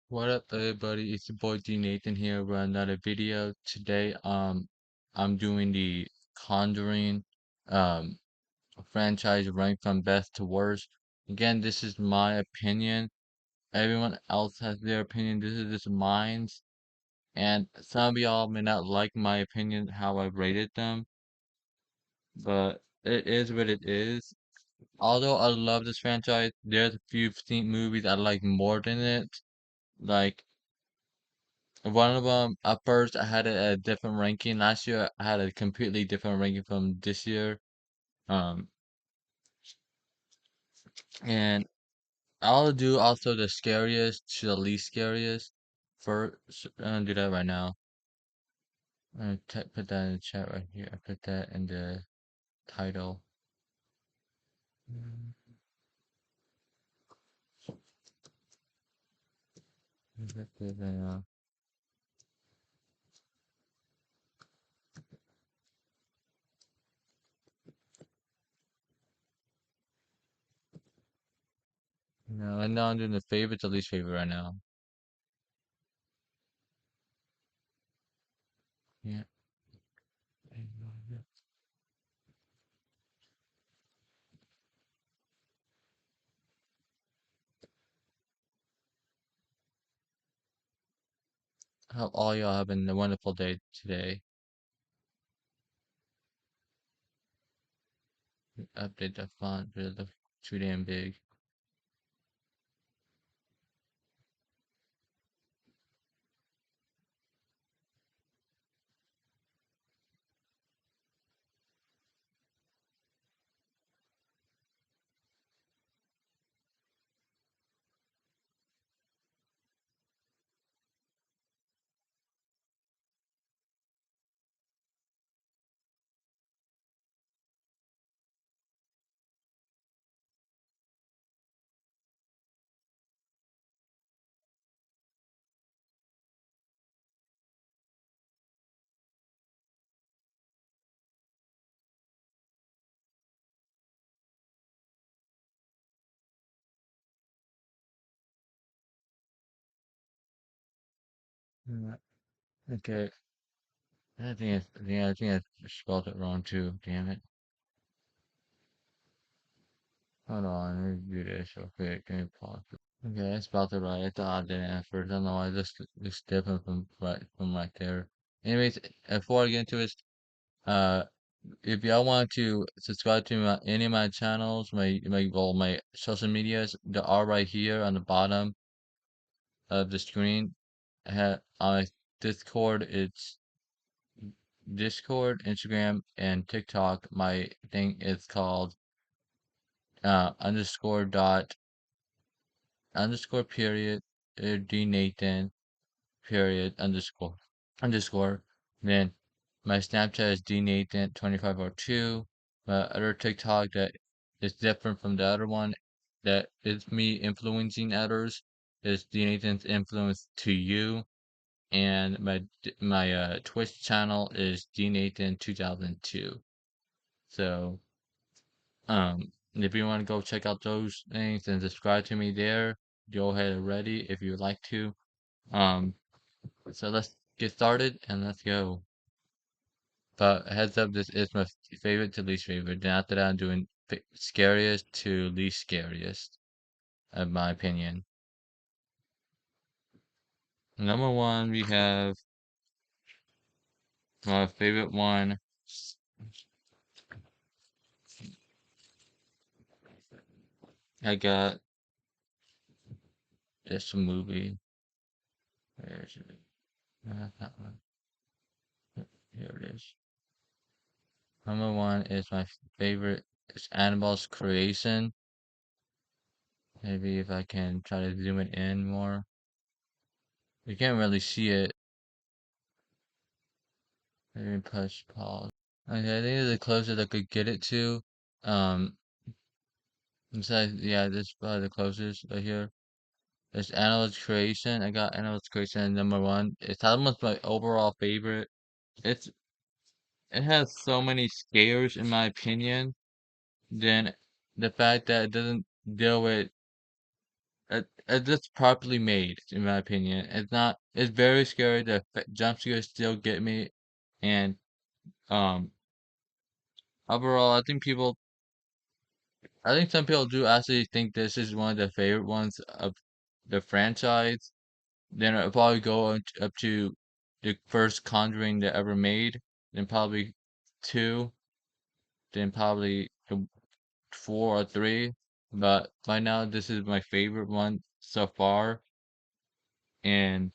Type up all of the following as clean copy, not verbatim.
What up, everybody? It's your boy D Nathan here with another video. Today, I'm doing the Conjuring um franchise ranked from best to worst. Again, this is my opinion. Everyone else has their opinion. This is just mine's, and some of y'all may not like my opinion how I rated them, but it is what it is. Although I love this franchise, there's a few movies I like more than it. Like one of them, at first, I had it at a different ranking. Last year, I had a completely different ranking from this year. Um, and I'll do also the scariest to the least scariest. First, I'm gonna do that right now. I'm gonna put that in the chat right here. I put that in the title. Mm, put this in, No, and now I'm doing the favorite to least favorite right now. Yeah. Hope all y'all having a wonderful day today. Update the font, but it looks too damn big. Mm, Okay. I spelled it wrong too. Damn it. Hold on, let me do this real quick. Can you pause it? Okay, I spelled it right. I thought I didn't at first. I don't know why this looks different from right there. Anyways, before I get into it, uh, if y'all want to subscribe to any of my channels, my social medias, they are right here on the bottom of the screen. On my Discord, it's Discord, Instagram, and TikTok. My thing is called underscore dot underscore period D Nathan period underscore. Then my Snapchat is D Nathan 2502. My other TikTok that is different from the other one that is me influencing others is D Nathan's influence to you. And my Twitch channel is D Nathan 2002. So if you want to go check out those things and subscribe to me there, go ahead already if you would like to. Um, so let's get started and let's go. But heads up, this is my favorite to least favorite. Then after that, I'm doing scariest to least scariest, in my opinion. Number one, we have my favorite one. I got this movie. Where is it? That one. Here it is. Number one is my favorite. It's Annabelle's Creation. Maybe if I can try to zoom it in more. You can't really see it. Maybe push pause. Okay, I think it's the closest I could get it to. Um, besides, yeah, this is probably the closest right here. It's Annabelle's Creation. I got Annabelle's Creation number one. It's almost my overall favorite. It's it has so many scares in my opinion. Then the fact that it doesn't deal with It's just properly made, in my opinion. It's not. It's very scary. The jump scares still get me, and um, overall, I think some people do actually think this is one of their favorite ones of the franchise. Then it'll probably go up to the first Conjuring they ever made, then probably two, then probably the four or three. But by now, this is my favorite one so far, and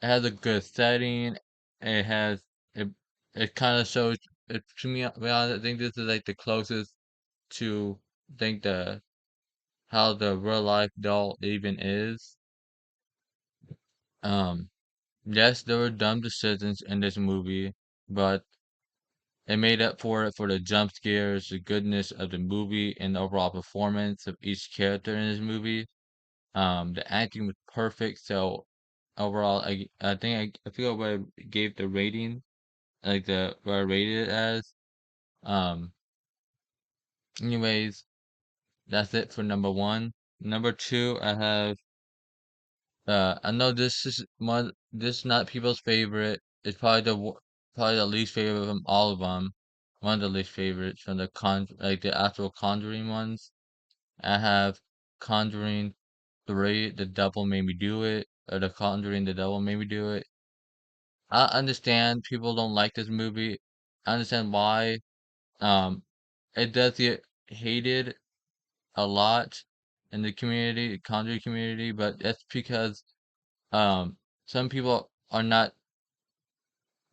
it has a good setting. It has it. It kind of shows it to me. Well, I think this is like the closest to think the how the real life doll even is. Um, yes, there were dumb decisions in this movie, but it made up for it for the jump scares, the goodness of the movie, and the overall performance of each character in this movie. The acting was perfect, so overall, I think I feel what I gave the rating, like the what I rated it as. Um, anyways, that's it for number one. Number two, I have I know this is not people's favorite. It's probably probably the least favorite of them, all of them. One of the least favorites from like the actual Conjuring ones. I have Conjuring 3, The Devil Made Me Do It, or The Conjuring, The Devil Made Me Do It. I understand people don't like this movie. I understand why. Um, it does get hated a lot in the community, the Conjuring community, but that's because some people are not.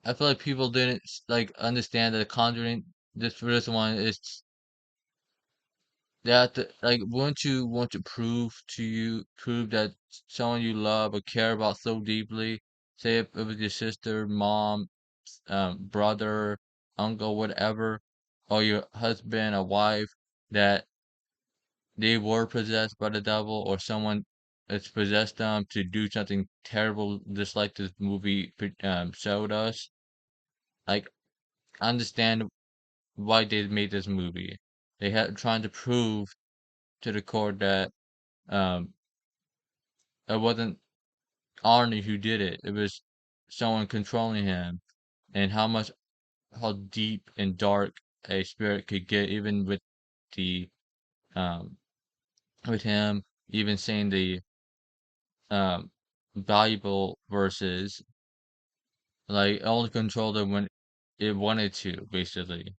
I feel like people didn't like understand that the Conjuring, this first one is that like wouldn't you want to prove that someone you love or care about so deeply, say if it was your sister, mom, brother, uncle, whatever, or your husband or wife, that they were possessed by the devil, or someone has possessed them to do something terrible, just like this movie showed us. Like, I understand why they made this movie. They had trying to prove to the court that um it wasn't Arnie who did it. It was someone controlling him, and how deep and dark a spirit could get, even the um with him even saying the um valuable verses, like it only controlled it when it wanted to, basically.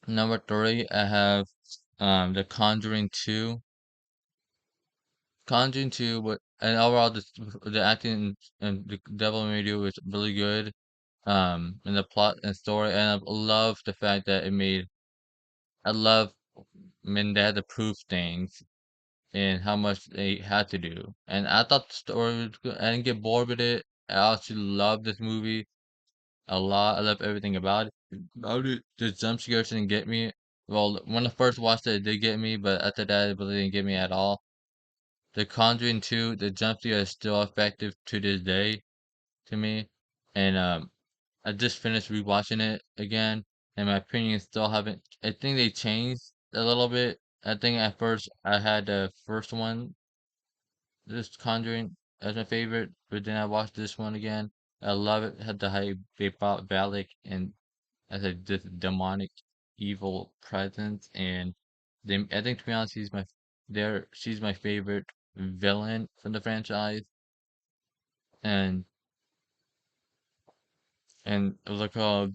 Number three, I have The Conjuring 2. Conjuring 2, and overall the acting and the Devil May Do was really good. And the plot and story, and I love the fact that I love when they had to prove things and how much they had to do. And I thought the story was good. I didn't get bored with it. I actually love this movie a lot. I love everything about it. About it, the jump scares didn't get me. Well, when I first watched it, it did get me, but after that, it really didn't get me at all. The Conjuring 2, the jump scare is still effective to this day to me. And I just finished rewatching it again, and my opinion still haven't. I think they changed a little bit. I think at first I had the first one, this Conjuring, as my favorite, but then I watched this one again. I love it. Had the hyperbolic and as a this demonic, evil presence, and then I think to be honest, she's my favorite villain from the franchise, and like there's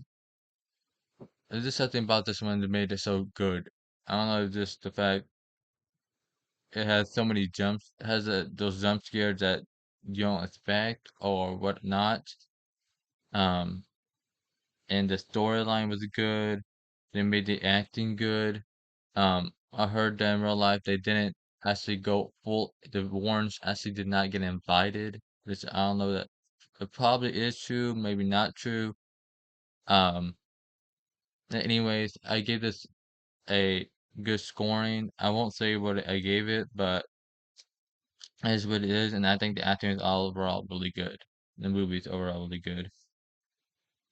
just something about this one that made it so good. I don't know, just the fact it has so many jumps, it has those jump scares that you don't expect or whatnot. Um, and the storyline was good. They made the acting good. I heard that in real life they didn't actually go full. The Warrens actually did not get invited, which I don't know that it probably is true, maybe not true. Um, anyways, I gave this a good scoring. I won't say what I gave it, but it is what it is, and I think the acting is all overall really good. The movie's overall really good.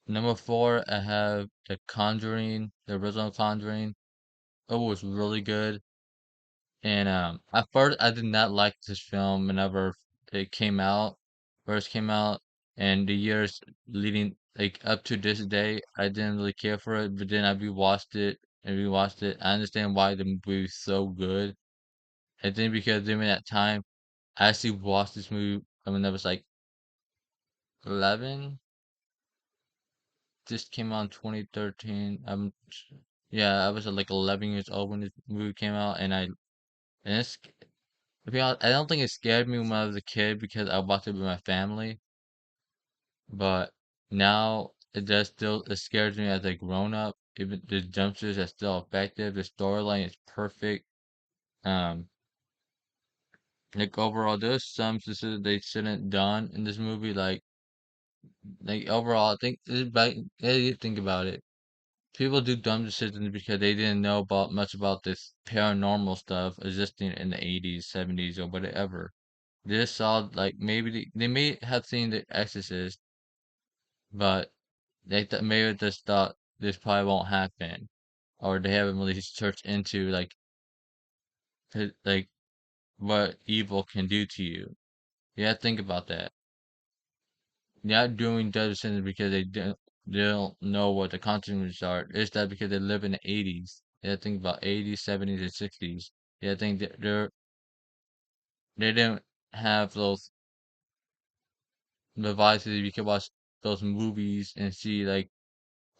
Number four, I have The Conjuring, the original Conjuring. it was really good. And at first I did not like this film whenever it came out, first came out, and the years leading like up to this day, I didn't really care for it. But then I rewatched it and rewatched it. I understand why the movie is so good. I think because during that time, I actually watched this movie when I was like 11. This came out in 2013. Yeah, I was like 11 years old when this movie came out, and it's to be honest, I don't think it scared me when I was a kid because I watched it with my family, but now it scares me as a grown up. Even the jump scares are still effective. The storyline is perfect. Um, like overall, there's some decisions they shouldn't done in this movie. Like overall, I think you think about it. People do dumb decisions because they didn't know about much about this paranormal stuff existing in the 80s, 70s, or whatever. They just saw like maybe they may have seen The Exorcist, but maybe just thought this probably won't happen, or they haven't really searched into like what evil can do to you. Yeah, think about that. Not doing dumb decisions because they don't know what the consequences are. Is that because they live in the 80s? Yeah, think about 80s, 70s, and 60s. Yeah, I think that they didn't have those devices. You can watch those movies and see like,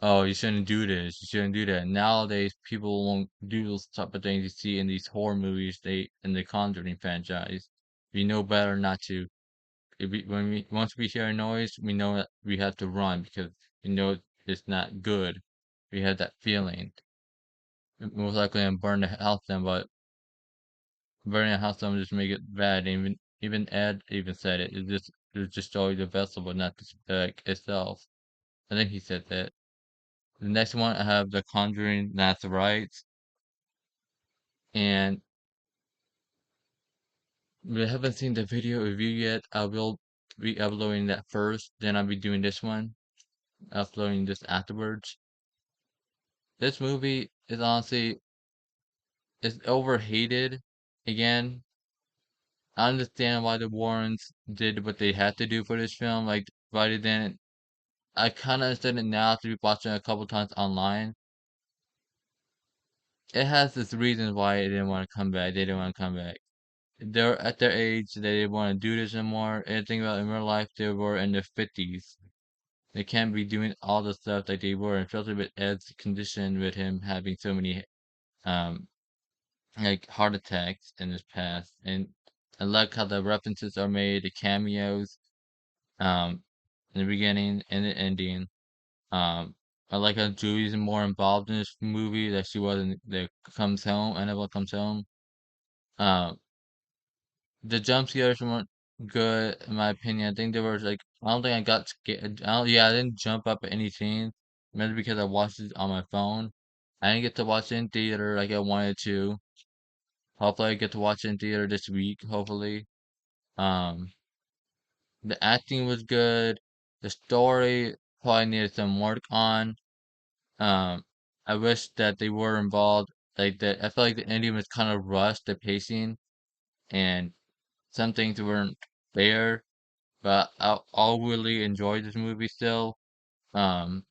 oh, you shouldn't do this. You shouldn't do that. Nowadays, people won't do those type of things you see in these horror movies. They in the Conjuring franchise. We know better not to. When we once we hear a noise, we know that we have to run because we know it's not good. We have that feeling. Most likely, and burn the house down, but burning a house down just make it bad. Even Ed even said it. It just destroy the vessel, but not the spec itself. I think he said that. The next one I have The Conjuring Last Rites, and we haven't seen the video review yet. I will be uploading that first, then I'll be doing this one, uploading this afterwards. This movie is honestly is overhated. Again, I understand why the Warrens did what they had to do for this film. Like, why they didn't. I kind of understand it now after watching it a couple times online. It has its reasons why it didn't want to come back. They didn't want to come back. They're at their age, they didn't want to do this anymore. And think about in real life, they were in their 50s. They can't be doing all the stuff that they were, especially with Ed's condition, with him having so many um like heart attacks in his past. And I like how the references are made, the cameos, um, in the beginning and the ending. Um, I like how Julie's more involved in this movie that she was in the Comes Home, Annabelle Comes Home. Um, the jump scares weren't good in my opinion. I think there was like I don't think I got scared. I didn't jump up at any scene. Maybe because I watched it on my phone. I didn't get to watch it in theater like I wanted to. Hopefully I get to watch it in theater this week, hopefully. Um the acting was good. The story probably needed some work on. Um I wish that they were involved. Like that I felt like the ending was kind of rushed, the pacing, and some things weren't there. But I'll really enjoy this movie still. Um,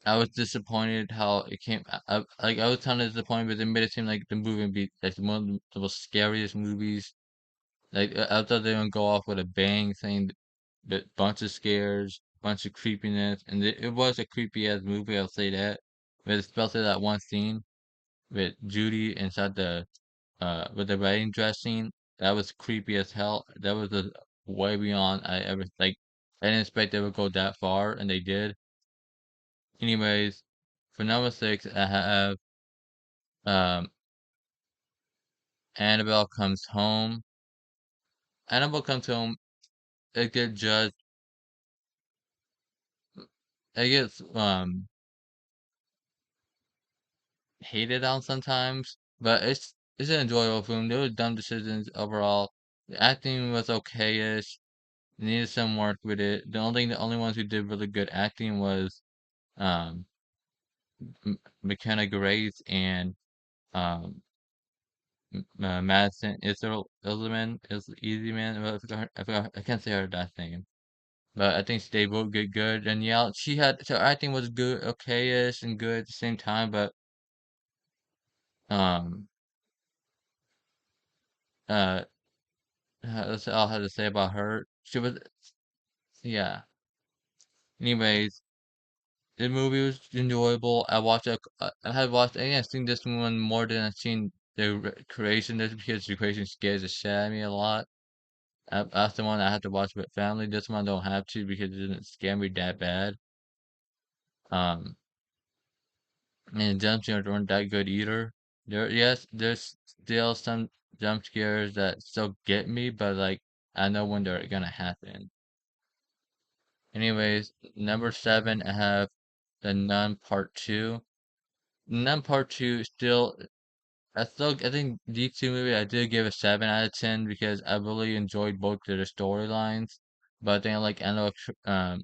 I was disappointed how it came. Like I was kind of disappointed, but they made it seem like the movie would be like one of the most scariest movies. Like I thought they would go off with a bang, saying that bunch of scares, bunch of creepiness, and it was a creepy ass movie. I'll say that. But especially that one scene with Judy inside the with the wedding dress scene, that was creepy as hell. That was way beyond I ever like. I didn't expect they would go that far, and they did. Anyways, for number six, I have um Annabelle Comes Home. Annabelle Comes Home. It gets judged. It gets hated on sometimes, but it's an enjoyable film. There were dumb decisions overall. The acting was okay-ish. Needed some work with it. The only ones who did really good acting was um McKenna Grace and um Madison Iselman is Easy Man. Well, I can't say her last name, but I think they both get good. And yeah, she had so acting was good, okay-ish, and good at the same time. But um uh, that's all I have to say about her. She was yeah. Anyways, the movie was enjoyable. I had watched. I think I've seen this one more than I've seen the creation. Just because the creation scares the shit out of me a lot. That's the one I have to watch with family. This one I don't have to because it didn't scare me that bad. Um, and the jump scares weren't that good either. There's still some jump scares that still get me, but like I know when they're gonna happen. Anyways, number 7, I have The Nun Part 2. Nun Part 2 still, I think these two movies I did give a 7 out of 10 because I really enjoyed both of their storylines. But I think I like Anno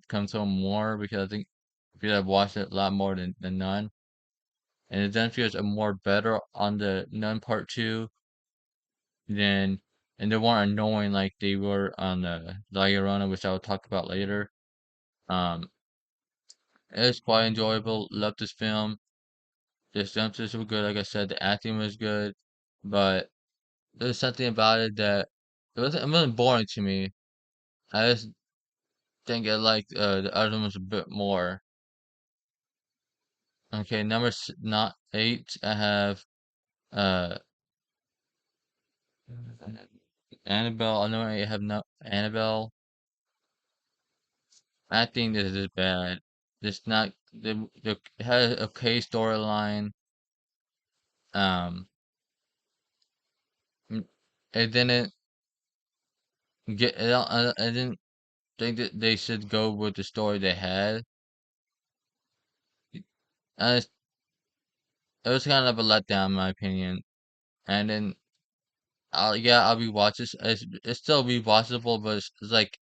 comes home more because I think because I've watched it a lot more than the Nun. And the jump scares are more better on the Nun Part 2 than, and they weren't annoying like they were on the La Llorona, which I'll talk about later. Um, it was quite enjoyable. Loved this film. The jump scares were good. Like I said, the acting was good. But there's something about it that it wasn't boring to me. I just think I liked the other ones a bit more. Okay, not 8. I have uh Annabelle. I know I have no Annabelle. I think this is bad. It's not it has a okay storyline. Um, mm, it didn't I didn't think that they should go with the story they had. And it was kind of a letdown, in my opinion. And then I'll be watching. It's still rewatchable, but it's like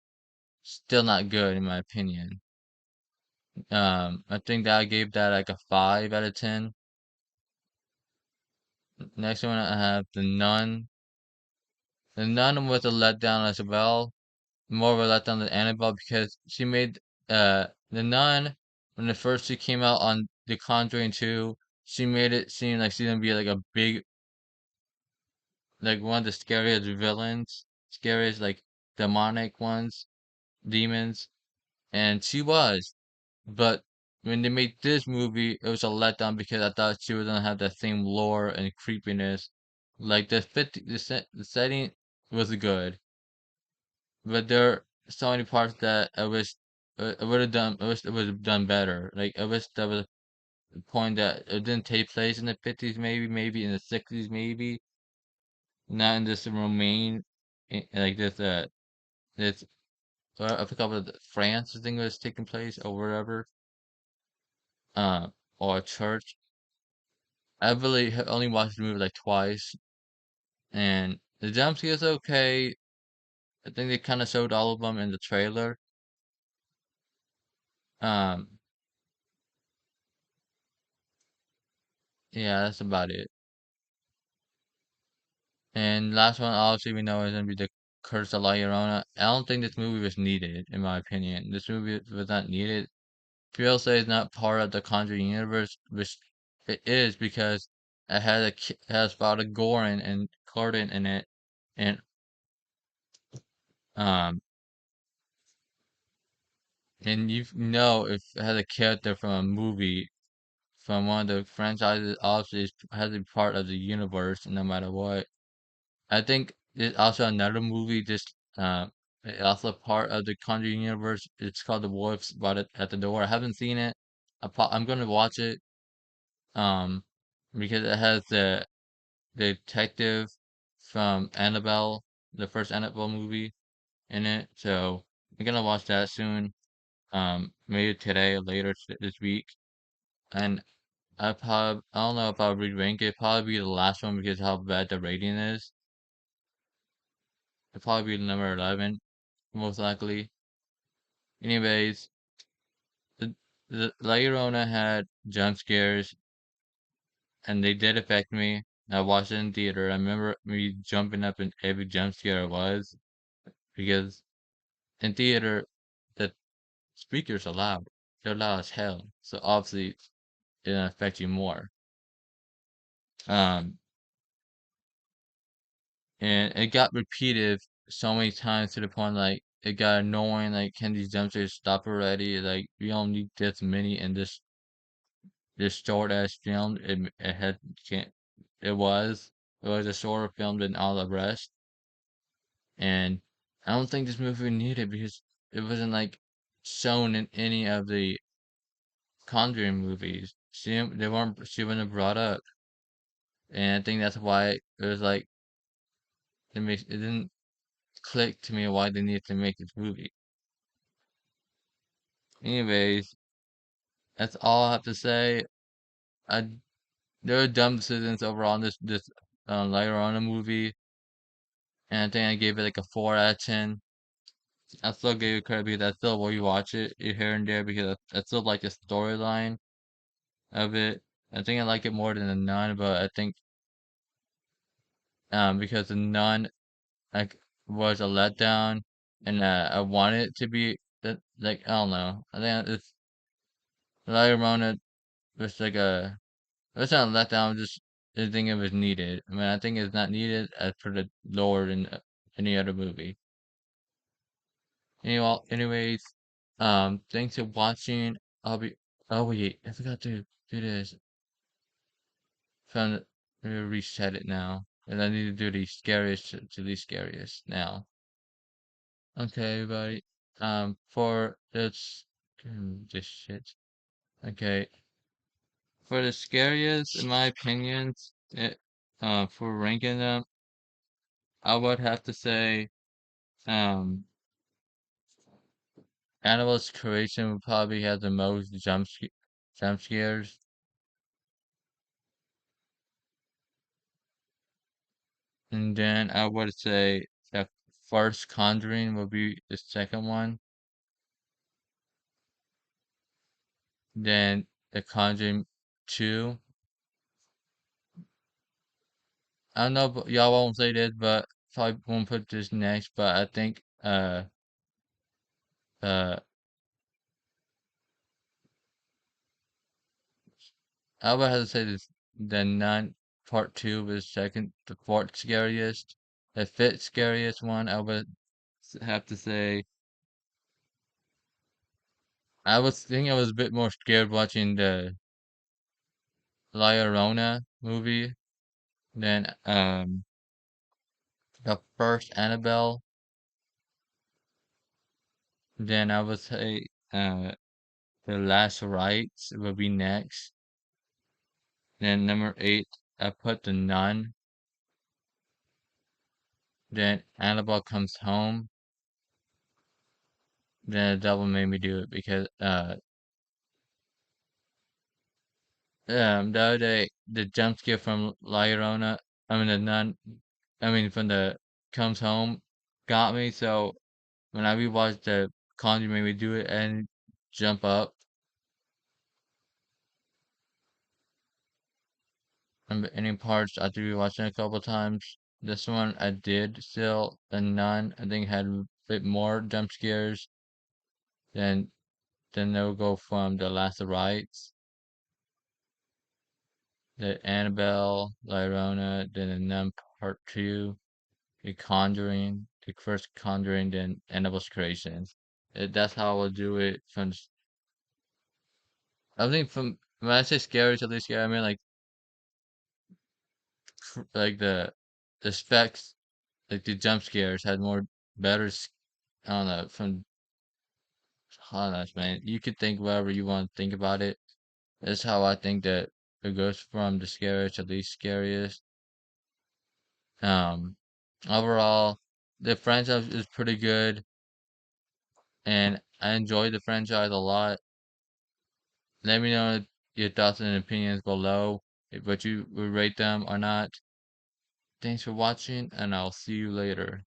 still not good in my opinion. I think that I gave that like a 5 out of 10. Next one I have The Nun. The Nun was a letdown as well. More of a letdown than Annabelle because she made The Nun when the first two came out on The Conjuring 2. She made it seem like she's gonna be like a big, like one of the scariest villains, scariest like demonic ones, demons. And she was. But when they made this movie, it was a letdown because I thought she was gonna have that same lore and creepiness. Like the setting was good, but there are so many parts that I wish I would have done. I wish it would have done better. Like I wish there was a point that it didn't take place in the 50s, maybe in the 60s, maybe not in this Romaine, like this. I forgot what France, I think was taking place or wherever. Uh, or a church. I really have only watched the movie like twice, and the jump scares okay. I think they kind of showed all of them in the trailer. Um, yeah, that's about it. And last one, obviously, we know is gonna be the Curse of La Llorona. I don't think this movie was needed, in my opinion. This movie was not needed. People say it's not part of the Conjuring universe, which it is because it has Father Gorin and Corden in it, and um. And you know if it has a character from a movie from one of the franchises, obviously has to be part of the universe no matter what. I think there's also another movie just also part of the Conjuring universe. It's called The Wolves Brought It at the Door. I haven't seen it. I'm gonna watch it um because it has the detective from Annabelle, the first Annabelle movie in it. So I'm gonna watch that soon. Maybe today or later this week. And I don't know if I'll re-rank it. Probably be the last one because how bad the rating is. It'll probably be the number 11, most likely. Anyways, the La Llorona had jump scares, and they did affect me. I watched it in theater. I remember me jumping up in every jump scare it was, because in theater, the speakers are loud. They're loud as hell. So obviously, it'll affect you more. Um, and it got repeated so many times to the point like it got annoying. Like, can these jump scares stop already? Like, we don't need this many in this short ass film. It had can't. It was a shorter film than all the rest, and I don't think this movie needed because it wasn't like shown in any of the Conjuring movies. She wasn't brought up, and I think that's why it was like it didn't click to me why they needed to make this movie. Anyways, that's all I have to say. I There are dumb decisions overall in this later on in the movie, and I think I gave it like a 4 out of 10. I still gave it credit because I still rewatch it here and there because I still like the storyline of it. I think I like it more than the Nun, but I think because the Nun like was a letdown, and I wanted it to be that, like, I don't know. I think it's La Llorona was like it's not a letdown. Just I think it was needed. I mean, I think it's not needed as per the lore in any other movie. Anyways, thanks for watching. I'll be. Oh wait, I forgot to do this. Found it. Let me reset it now, and I need to do the scariest to the scariest now. Okay, everybody. For this shit. Okay, for the scariest, in my opinion, for ranking them, I would have to say, um, Annabelle's creation would probably have the most jump scares. And then I would say the first Conjuring would be the second one. Then the Conjuring 2. I don't know if y'all won't say this, but probably won't put this next, but I think uh I would have to say this the Nun Part 2 was second, the fourth scariest. The fifth scariest one I would have to say I was a bit more scared watching the La Llorona movie than the first Annabelle. Then I would say the Last Rites would be next. Then number 8, I put the Nun. Then Annabelle Comes Home. Then the devil made me do it because the other day the jump scare from La Llorona, I mean the Nun, I mean from the Comes Home got me. So when I rewatched the Conjuring made me do it and jump up. And any parts after rewatching it a couple times. This one I did still. The Nun I think had a bit more jump scares than they'll go from the Last Rites, the Annabelle, La Llorona, then the Nun Part 2, the Conjuring, the first Conjuring, then Annabelle's Creation. That's how I will do it from. I think from when I say scary to least scary, I mean like the specs, like the jump scares had more better. I don't know from. I don't know, man. You could think whatever you want to think about it. That's how I think that it goes from the scariest to least scariest. Um, Overall, the franchise is pretty good, and I enjoy the franchise a lot. Let me know your thoughts and opinions below, if what you would rate them or not. Thanks for watching, and I'll see you later.